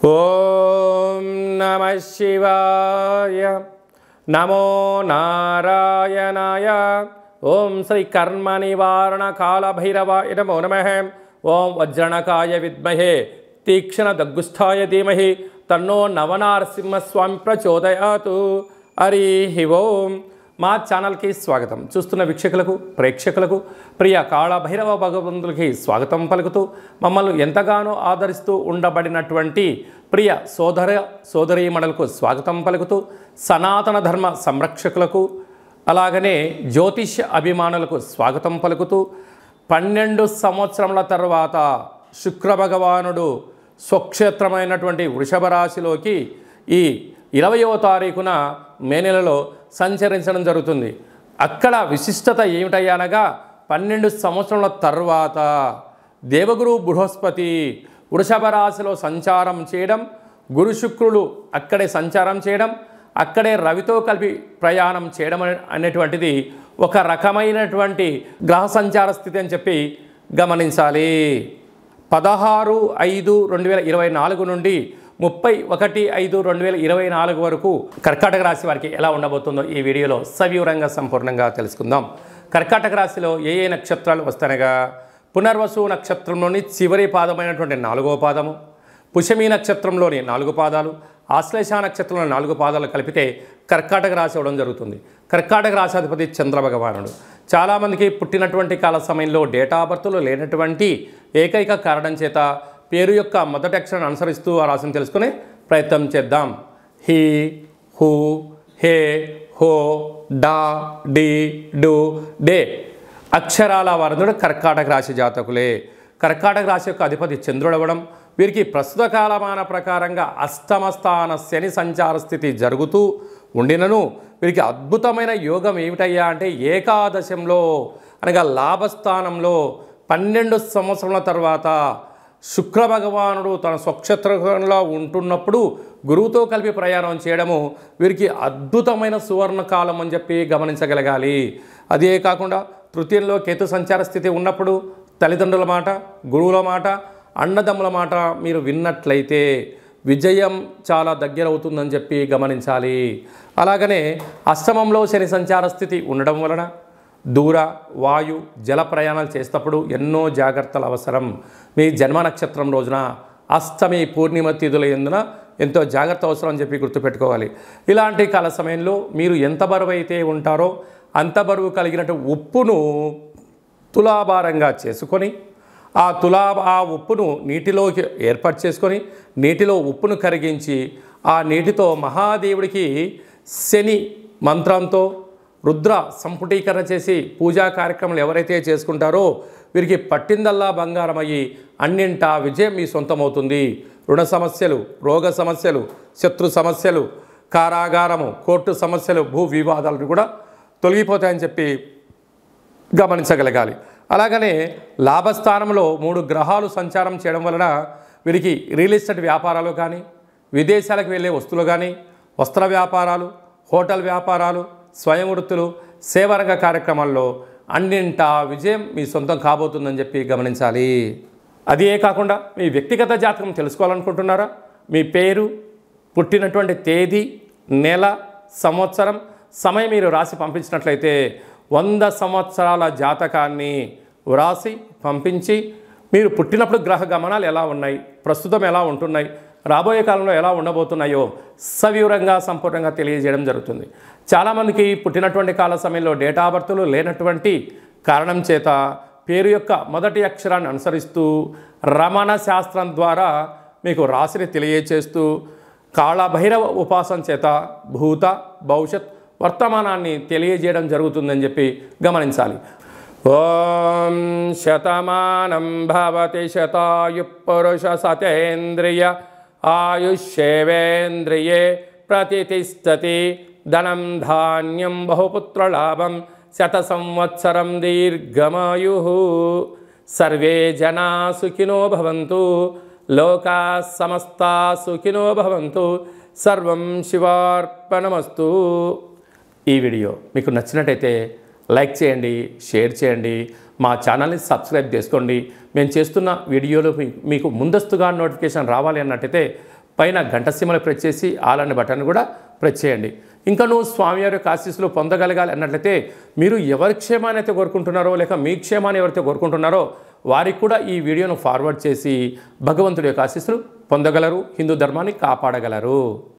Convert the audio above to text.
ఓం నమః శివాయ నమో నారాయణాయ ఓం శ్రీ కర్మ నివారణ కాల భైరవాయ నమో నమః ఓం వజ్రణకాయ విద్మహే తీక్ష్ణ దగ్గుస్థాయ ధీమహి తన్నో నవనారసింహస్వామి ప్రచోదయాతు. హరి ఓం. మా ఛానల్కి స్వాగతం. చూస్తున్న వీక్షకులకు ప్రేక్షకులకు ప్రియ కాళభైరవ భగవంతులకి స్వాగతం పలుకుతూ మమ్మల్ని ఎంతగానో ఆదరిస్తూ ఉండబడినటువంటి ప్రియ సోదరీమణులకు స్వాగతం పలుకుతూ సనాతన ధర్మ సంరక్షకులకు అలాగనే జ్యోతిష్య అభిమానులకు స్వాగతం పలుకుతూ 12 సంవత్సరముల తర్వాత శుక్ర భగవానుడు స్వక్షేత్రమైనటువంటి వృషభ రాశిలోకి ఈ 20వ తారీఖున మే నెలలో సంచరించడం జరుగుతుంది. అక్కడ విశిష్టత ఏమిటయ్యనగా 12 సంవత్సరాల తర్వాత దేవగురు బృహస్పతి వృషభ రాశిలో సంచారం చేయడం, గురు శుక్రులు అక్కడే సంచారం చేయడం, అక్కడే రవితో కలిపి ప్రయాణం చేయడం అనేటువంటిది ఒక రకమైనటువంటి గ్రహ సంచార స్థితి అని చెప్పి గమనించాలి. 16/5/2024 నుండి 31/5/2024 వరకు కర్కాటక రాశి వారికి ఎలా ఉండబోతుందో ఈ వీడియోలో సవివరంగా సంపూర్ణంగా తెలుసుకుందాం. కర్కాటక రాశిలో ఏ ఏ నక్షత్రాలు వస్తాయనగా పునర్వసు నక్షత్రంలోని చివరి పాదమైనటువంటి 4వ పాదము, పుష్యమి నక్షత్రంలోని 4 పాదాలు, ఆశ్లేష నక్షత్రంలో 4 పాదాలు కలిపితే కర్కాటక రాశి అవ్వడం జరుగుతుంది. కర్కాటక రాశాధిపతి చంద్రభగవానుడు. చాలామందికి పుట్టినటువంటి కాల సమయంలో డేటా బర్త్లు లేనటువంటి ఏకైక కారణం చేత పేరు యొక్క మొదటి అక్షరాన్ని అనుసరిస్తూ ఆ రాశిని తెలుసుకునే ప్రయత్నం చేద్దాం. హీ, హూ, హే, హో, డా, డి, డు, డే అక్షరాల వారందరూ కర్కాటక రాశి జాతకులే. కర్కాటక రాశి యొక్క అధిపతి చంద్రుడు అవ్వడం, వీరికి ప్రస్తుత కాలమాన ప్రకారంగా అష్టమ స్థాన శని సంచార స్థితి జరుగుతూ ఉండినను వీరికి అద్భుతమైన యోగం ఏమిటయ్యా అంటే ఏకాదశంలో అనగా లాభస్థానంలో 12 సంవత్సరాల తర్వాత శుక్ర భగవానుడు తన స్వక్షేత్రంలో ఉంటున్నప్పుడు గురువుతో కలిపి ప్రయాణం చేయడము వీరికి అద్భుతమైన సువర్ణకాలం అని చెప్పి గమనించగలగాలి. అదే కాకుండా తృతీయంలో కేతు సంచార స్థితి ఉన్నప్పుడు తల్లిదండ్రుల మాట, గురువుల మాట, అన్నదమ్ముల మాట మీరు విన్నట్లయితే విజయం చాలా దగ్గర అవుతుందని చెప్పి గమనించాలి. అలాగనే అష్టమంలో శని సంచార స్థితి ఉండడం వలన దూర, వాయు, జల ప్రయాణాలు చేసేటప్పుడు ఎన్నో జాగ్రత్తలు అవసరం. మీ జన్మ నక్షత్రం రోజున అష్టమి పూర్ణిమ తిథుల యందున ఎంతో జాగ్రత్త అవసరం అని చెప్పి గుర్తుపెట్టుకోవాలి. ఇలాంటి కాల సమయంలో మీరు ఎంత బరువు అయితే ఉంటారో అంత బరువు కలిగినట్టు ఉప్పును తులాభారంగా చేసుకొని ఆ ఉప్పును నీటిలోకి ఏర్పాటు చేసుకొని నీటిలో ఉప్పును కరిగించి ఆ నీటితో మహాదేవుడికి శని మంత్రంతో రుద్ర సంపుటీకరణ చేసి పూజా కార్యక్రమాలు ఎవరైతే చేసుకుంటారో వీరికి పట్టిందల్లా బంగారం అయ్యి అన్నింటా విజయం మీ సొంతమవుతుంది. రుణ సమస్యలు, రోగ సమస్యలు, శత్రు సమస్యలు, కారాగారము, కోర్టు సమస్యలు, భూ వివాదాలు కూడా తొలగిపోతాయని చెప్పి గమనించగలగాలి. అలాగనే లాభస్థానంలో 3 గ్రహాలు సంచారం చేయడం వలన వీరికి రియల్ ఎస్టేట్ వ్యాపారాలు కానీ, విదేశాలకు వెళ్ళే వస్తువులు కానీ, వస్త్ర వ్యాపారాలు, హోటల్ వ్యాపారాలు, స్వయం వృత్తులు, సేవారంగ కార్యక్రమాల్లో అన్నింటా విజయం మీ సొంతం కాబోతుందని చెప్పి గమనించాలి. అదే కాకుండా మీ వ్యక్తిగత జాతకం తెలుసుకోవాలనుకుంటున్నారా? మీ పేరు, పుట్టినటువంటి తేదీ, నెల, సంవత్సరం, సమయం మీరు రాసి పంపించినట్లయితే 100 సంవత్సరాల జాతకాన్ని వ్రాసి పంపించి మీరు పుట్టినప్పుడు గ్రహ గమనాలు ఎలా ఉన్నాయి, ప్రస్తుతం ఎలా ఉంటున్నాయి, రాబోయే కాలంలో ఎలా ఉండబోతున్నాయో సవివరంగా సంపూర్ణంగా తెలియజేయడం జరుగుతుంది. చాలామందికి పుట్టినటువంటి కాల సమయంలో డేటా బర్త్లు లేనటువంటి కారణం చేత పేరు యొక్క మొదటి అక్షరాన్ని అనుసరిస్తూ రమణ శాస్త్రం ద్వారా మీకు రాశిని తెలియచేస్తూ కాళభైరవ ఉపాసన చేత భూత, భవిష్యత్, వర్తమానాన్ని తెలియజేయడం జరుగుతుందని చెప్పి గమనించాలి. ఓం శతమానం భవతి శతాయు పురుష సతేంద్రియ ఆయుష్యేవేంద్రియే ప్రతిష్టతి ధనం ధాన్యం బహుపుత్రలాభం శత సంవత్సరం దీర్ఘమాయు. సర్వే జనా సుఖినో భవంతు, లోకా సమస్తా సుఖినో భవంతు. సర్వం శివార్పణమస్తు. ఈ వీడియో మీకు నచ్చినట్టయితే లైక్ చేయండి, షేర్ చేయండి, మా ఛానల్ని సబ్స్క్రైబ్ చేసుకోండి. మేము చేస్తున్న వీడియోలు మీకు ముందస్తుగా నోటిఫికేషన్ రావాలి అన్నట్టయితే పైన గంట సింబల్ ప్రెస్ చేసి ఆల్ అనే బటన్ కూడా ప్రెస్ చేయండి. ఇంకా నువ్వు స్వామివారి యొక్క ఆశీస్సులు పొందగలగాలి అన్నట్లయితే మీరు ఎవరి క్షేమాన్ని అయితే కోరుకుంటున్నారో లేక మీ క్షేమాన్ని ఎవరైతే కోరుకుంటున్నారో వారికి కూడా ఈ వీడియోను ఫార్వర్డ్ చేసి భగవంతుడి యొక్క ఆశీస్సులు పొందగలరు, హిందూ ధర్మాన్ని కాపాడగలరు.